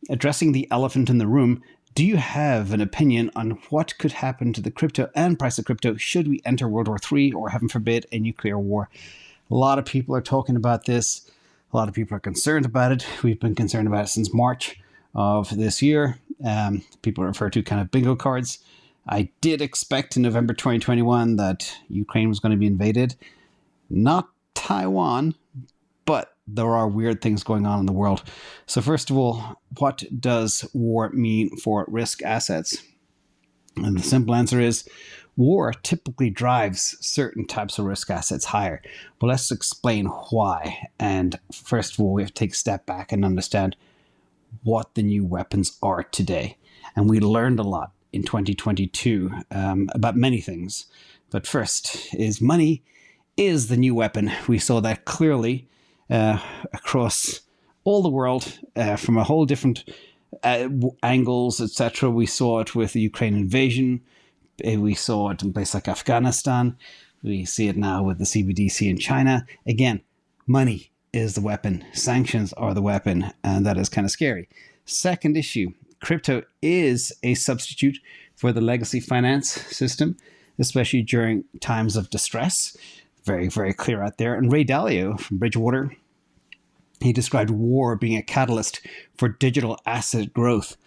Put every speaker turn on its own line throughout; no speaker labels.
addressing the elephant in the room, do you have an opinion on what could happen to the crypto and price of crypto should we enter World War III or, heaven forbid, a nuclear war? A lot of people are talking about this. A lot of people are concerned about it. We've been concerned about it since March of this year. People refer to kind of bingo cards. I did expect in November 2021 that Ukraine was going to be invaded. Not Taiwan, but there are weird things going on in the world. So first of all, what does war mean for risk assets? And the simple answer is war typically drives certain types of risk assets higher. But let's explain why. And first of all, we have to take a step back and understand what the new weapons are today. And we learned a lot in 2022 about many things. But first is money is the new weapon. We saw that clearly across all the world from a whole different angles, etc. We saw it with the Ukraine invasion. We saw it in places like Afghanistan. We see it now with the CBDC in China. Again, money is the weapon. Sanctions are the weapon, and that is kind of scary. Second issue, crypto is a substitute for the legacy finance system, especially during times of distress. Very, very clear out there. And Ray Dalio from Bridgewater, he described war being a catalyst for digital asset growth,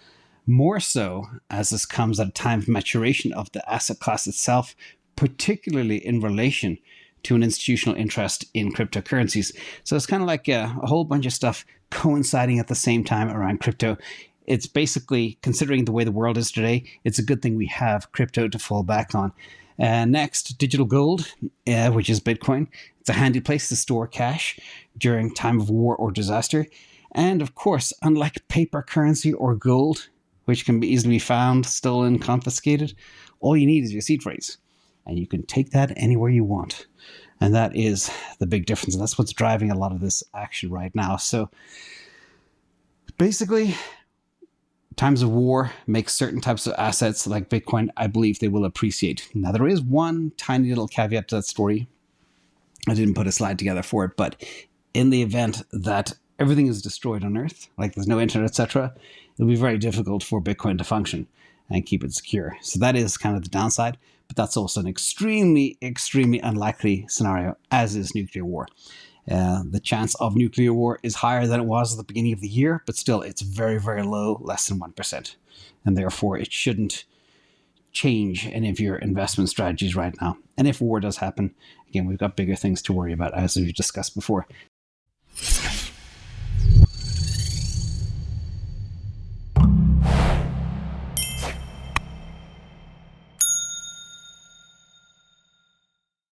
more so as this comes at a time of maturation of the asset class itself, particularly in relation to an institutional interest in cryptocurrencies. So it's kind of like a whole bunch of stuff coinciding at the same time around crypto. It's basically, considering the way the world is today, it's a good thing we have crypto to fall back on. Next, digital gold, which is Bitcoin. It's a handy place to store cash during time of war or disaster. And of course, unlike paper currency or gold, which can be easily found, stolen, confiscated, all you need is your seed phrase. And you can take that anywhere you want. And that is the big difference. And that's what's driving a lot of this action right now. So basically, times of war make certain types of assets like Bitcoin, I believe they will appreciate. Now, there is one tiny little caveat to that story. I didn't put a slide together for it, but in the event that everything is destroyed on Earth, like there's no internet, etc., it'll be very difficult for Bitcoin to function and keep it secure. So that is kind of the downside, but that's also an extremely, extremely unlikely scenario, as is nuclear war. The chance of nuclear war is higher than it was at the beginning of the year, but still it's very, very low, less than 1%. And therefore it shouldn't change any of your investment strategies right now. And if war does happen, again, we've got bigger things to worry about, as we've discussed before.